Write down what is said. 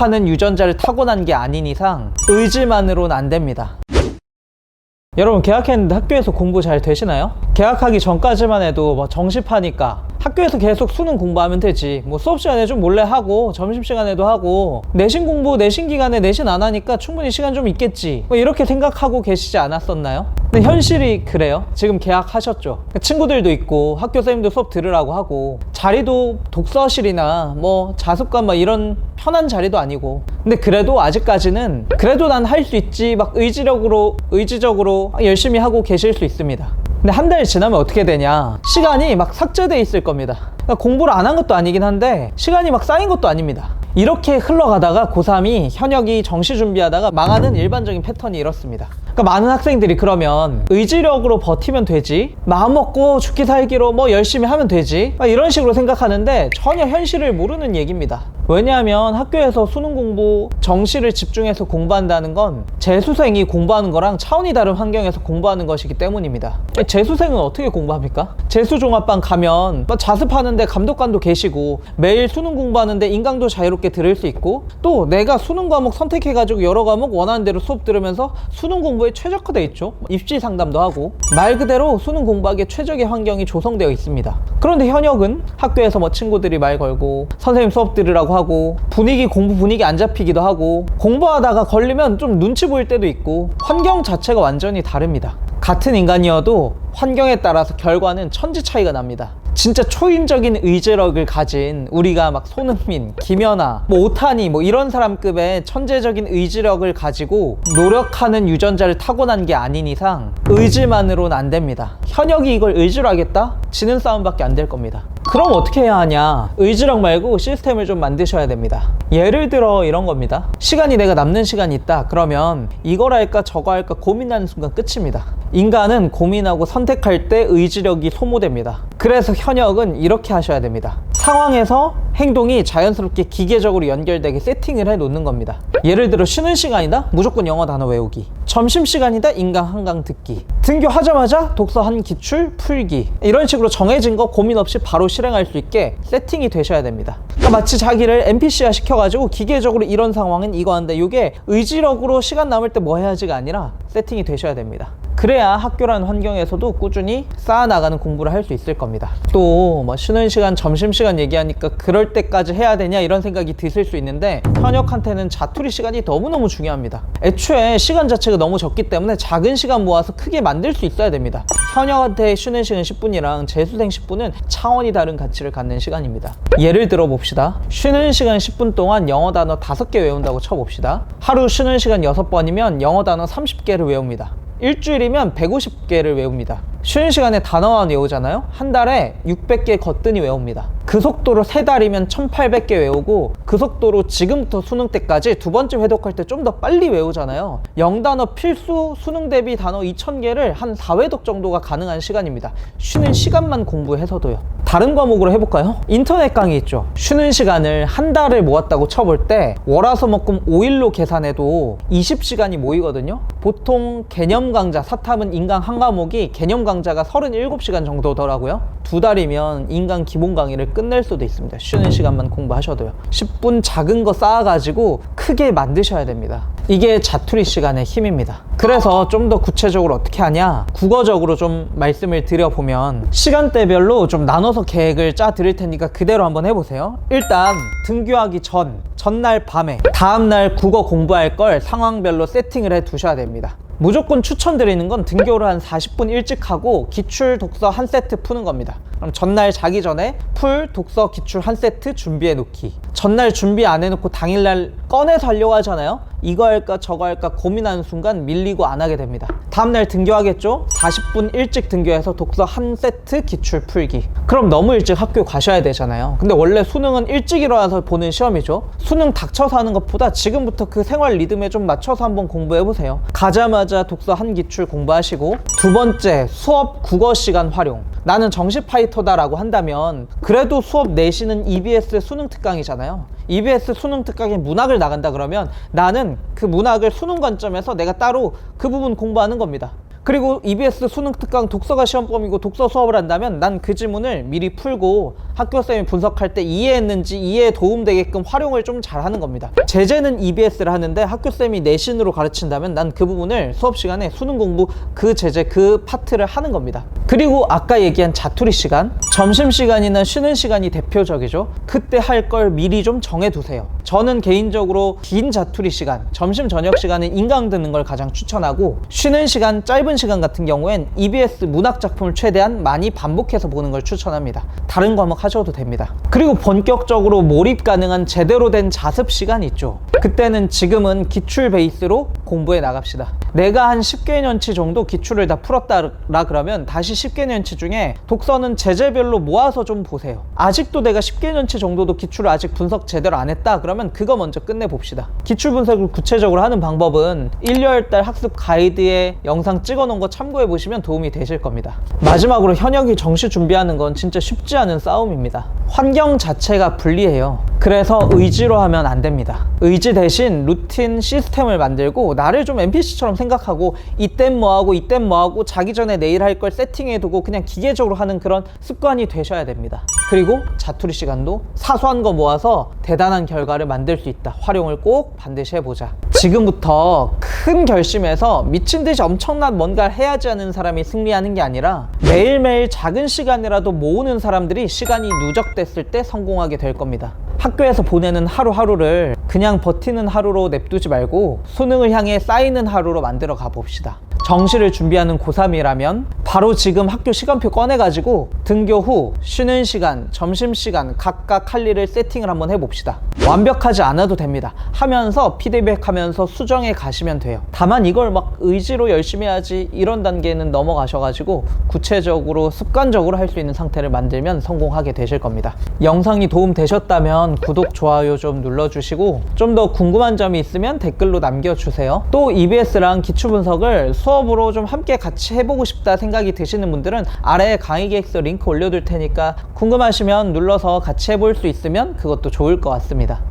노력하는 유전자를 타고난 게 아닌 이상 의지만으로는 안 됩니다. 여러분, 개학했는데 학교에서 공부 잘 되시나요? 개학하기 전까지만 해도 뭐 정시파니까 학교에서 계속 수능 공부하면 되지, 뭐 수업 시간에 좀 몰래 하고 점심시간에도 하고, 내신 공부 내신 기간에 내신 안 하니까 충분히 시간 좀 있겠지, 뭐 이렇게 생각하고 계시지 않았었나요? 근데 현실이 그래요. 지금 개학하셨죠. 친구들도 있고 학교 선생님도 수업 들으라고 하고, 자리도 독서실이나 뭐 자습관 막 이런 편한 자리도 아니고, 근데 그래도 아직까지는 그래도 난 할 수 있지 막 의지적으로 열심히 하고 계실 수 있습니다. 근데 한 달 지나면 어떻게 되냐, 시간이 막 삭제돼 있을 겁니다. 그러니까 공부를 안 한 것도 아니긴 한데 시간이 막 쌓인 것도 아닙니다. 이렇게 흘러가다가 고3이 현역이 정시 준비하다가 망하는 일반적인 패턴이 이렇습니다. 그러니까 많은 학생들이 그러면 의지력으로 버티면 되지, 마음 먹고 죽기 살기로 뭐 열심히 하면 되지, 이런 식으로 생각하는데 전혀 현실을 모르는 얘기입니다. 왜냐하면 학교에서 수능 공부, 정시를 집중해서 공부한다는 건 재수생이 공부하는 거랑 차원이 다른 환경에서 공부하는 것이기 때문입니다. 재수생은 어떻게 공부합니까? 재수종합반 가면 자습하는데 감독관도 계시고, 매일 수능 공부하는데 인강도 자유롭게 들을 수 있고, 또 내가 수능 과목 선택해가지고 여러 과목 원하는 대로 수업 들으면서 수능 공부에 최적화되어 있죠. 입시 상담도 하고, 말 그대로 수능 공부하기에 최적의 환경이 조성되어 있습니다. 그런데 현역은 학교에서 뭐 친구들이 말 걸고 선생님 수업 들으라고 하고, 공부 분위기 안 잡히기도 하고, 공부하다가 걸리면 좀 눈치 보일 때도 있고, 환경 자체가 완전히 다릅니다. 같은 인간이어도 환경에 따라서 결과는 천지 차이가 납니다. 진짜 초인적인 의지력을 가진, 우리가 막 손흥민, 김연아, 뭐 오타니 뭐 이런 사람급의 천재적인 의지력을 가지고 노력하는 유전자를 타고난 게 아닌 이상 의지만으로는 안 됩니다. 현역이 이걸 의지로 하겠다? 지는 싸움밖에 안 될 겁니다. 그럼 어떻게 해야 하냐? 의지력 말고 시스템을 좀 만드셔야 됩니다. 예를 들어 이런 겁니다. 시간이 내가 남는 시간이 있다. 그러면 이걸 할까 저거 할까 고민하는 순간 끝입니다. 인간은 고민하고 선택할 때 의지력이 소모됩니다. 그래서 현역은 이렇게 하셔야 됩니다. 상황에서 행동이 자연스럽게 기계적으로 연결되게 세팅을 해 놓는 겁니다. 예를 들어 쉬는 시간이다? 무조건 영어 단어 외우기. 점심시간이다? 인강 한 강 듣기. 등교하자마자 독서 한 기출 풀기. 이런 식으로 정해진 거 고민 없이 바로 실행할 수 있게 세팅이 되셔야 됩니다. 그러니까 마치 자기를 NPC화 시켜가지고 기계적으로 이런 상황은 이거 한다, 이게 의지력으로 시간 남을 때 뭐 해야지가 아니라 세팅이 되셔야 됩니다. 그래야 학교라는 환경에서도 꾸준히 쌓아나가는 공부를 할 수 있을 겁니다. 또 뭐 쉬는 시간, 점심시간 얘기하니까 그럴 때까지 해야 되냐 이런 생각이 드실 수 있는데, 현역한테는 자투리 시간이 너무너무 중요합니다. 애초에 시간 자체가 너무 적기 때문에 작은 시간 모아서 크게 만들 수 있어야 됩니다. 현역한테 쉬는 시간 10분이랑 재수생 10분은 차원이 다른 가치를 갖는 시간입니다. 예를 들어 봅시다. 쉬는 시간 10분 동안 영어 단어 5개 외운다고 쳐봅시다. 하루 쉬는 시간 6번이면 영어 단어 30개를 외웁니다. 일주일이면 150개를 외웁니다. 쉬는 시간에 단어만 외우잖아요. 한 달에 600개 거뜬히 외웁니다. 그 속도로 3달이면 1800개 외우고, 그 속도로 지금부터 수능 때까지 두 번째 회독할 때 좀 더 빨리 외우잖아요. 영단어 필수 수능 대비 단어 2000개를 한 4회독 정도가 가능한 시간입니다. 쉬는 시간만 공부해서도요. 다른 과목으로 해볼까요? 인터넷 강의 있죠. 쉬는 시간을 한 달을 모았다고 쳐볼 때 월화수목금 5일로 계산해도 20시간이 모이거든요. 보통 개념 강좌, 사탐은 인강 한 과목이 개념 강좌가 37시간 정도더라고요. 2달이면 인강 기본 강의를 끝낼 수도 있습니다. 쉬는 시간만 공부하셔도요. 10분 작은 거 쌓아가지고 크게 만드셔야 됩니다. 이게 자투리 시간의 힘입니다. 그래서 좀 더 구체적으로 어떻게 하냐, 국어적으로 좀 말씀을 드려보면, 시간대별로 좀 나눠서 계획을 짜 드릴 테니까 그대로 한번 해보세요. 일단 등교하기 전날 밤에 다음날 국어 공부할 걸 상황별로 세팅을 해 두셔야 됩니다. 무조건 추천드리는 건 등교를 한 40분 일찍 하고 기출 독서 한 세트 푸는 겁니다. 그럼 전날 자기 전에 독서 기출 한 세트 준비해 놓기. 전날 준비 안 해놓고 당일날 꺼내서 하려고 하잖아요. 이거 할까 저거 할까 고민하는 순간 밀리고 안 하게 됩니다. 다음날 등교하겠죠? 40분 일찍 등교해서 독서 한 세트 기출 풀기. 그럼 너무 일찍 학교 가셔야 되잖아요. 근데 원래 수능은 일찍 일어나서 보는 시험이죠. 수능 닥쳐서 하는 것보다 지금부터 그 생활 리듬에 좀 맞춰서 한번 공부해보세요. 가자마자 독서 한 기출 공부하시고, 두 번째, 수업 국어 시간 활용. 나는 정시 파이터다 라고 한다면 그래도 수업 내시는 EBS 수능 특강이잖아요. EBS 수능 특강에 문학을 나간다 그러면 나는 그 문학을 수능 관점에서 내가 따로 그 부분 공부하는 겁니다. 그리고 EBS 수능 특강 독서가 시험범위고 독서 수업을 한다면 난 그 지문을 미리 풀고 학교쌤이 분석할 때 이해했는지 이해에 도움되게끔 활용을 좀 잘하는 겁니다. 제재는 EBS를 하는데 학교쌤이 내신으로 가르친다면 난 그 부분을 수업 시간에 수능 공부 그 제재 그 파트를 하는 겁니다. 그리고 아까 얘기한 자투리 시간, 점심시간이나 쉬는 시간이 대표적이죠. 그때 할 걸 미리 좀 정해두세요. 저는 개인적으로 긴 자투리 시간, 점심 저녁 시간은 인강 듣는 걸 가장 추천하고, 쉬는 시간, 짧은 시간 같은 경우엔 EBS 문학 작품을 최대한 많이 반복해서 보는 걸 추천합니다. 다른 과목 하셔도 됩니다. 그리고 본격적으로 몰입 가능한 제대로 된 자습 시간 있죠. 그때는 지금은 기출 베이스로 공부해 나갑시다. 내가 한 10개년치 정도 기출을 다 풀었다 그러면 다시 10개년치 중에 독서는 제재별로 모아서 좀 보세요. 아직도 내가 10개년치 정도도 기출을 아직 분석 제대로 안 했다 그러면 그거 먼저 끝내봅시다. 기출 분석을 구체적으로 하는 방법은 1월달 학습 가이드에 영상 찍어 놓은 거 참고해 보시면 도움이 되실 겁니다. 마지막으로 현역이 정시 준비하는 건 진짜 쉽지 않은 싸움입니다. 환경 자체가 불리해요. 그래서 의지로 하면 안 됩니다. 의지 대신 루틴 시스템을 만들고 나를 좀 NPC처럼 생각하고 이땐 뭐하고 이땐 뭐하고 자기 전에 내일 할 걸 세팅해두고 그냥 기계적으로 하는 그런 습관이 되셔야 됩니다. 그리고 자투리 시간도 사소한 거 모아서 대단한 결과를 만들 수 있다. 활용을 꼭 반드시 해보자. 지금부터 큰 결심에서 미친 듯이 엄청난 뭔가를 해야지 하는 사람이 승리하는 게 아니라 매일매일 작은 시간이라도 모으는 사람들이 시간이 누적됐을 때 성공하게 될 겁니다. 학교에서 보내는 하루하루를 그냥 버티는 하루로 냅두지 말고 수능을 향해 쌓이는 하루로 만들어 가봅시다. 정시를 준비하는 고3이라면 바로 지금 학교 시간표 꺼내가지고 등교 후 쉬는 시간, 점심시간 각각 할 일을 세팅을 한번 해봅시다. 완벽하지 않아도 됩니다. 하면서 피드백하면서 수정해 가시면 돼요. 다만 이걸 막 의지로 열심히 해야지 이런 단계는 넘어가셔가지고 구체적으로 습관적으로 할 수 있는 상태를 만들면 성공하게 되실 겁니다. 영상이 도움 되셨다면 구독, 좋아요 좀 눌러주시고 좀 더 궁금한 점이 있으면 댓글로 남겨주세요. 또 EBS랑 기출분석을 수업으로 좀 함께 같이 해보고 싶다 생각이 드시는 분들은 아래에 강의 계획서 링크 올려둘 테니까 궁금하시면 눌러서 같이 해볼 수 있으면 그것도 좋을 것 같습니다.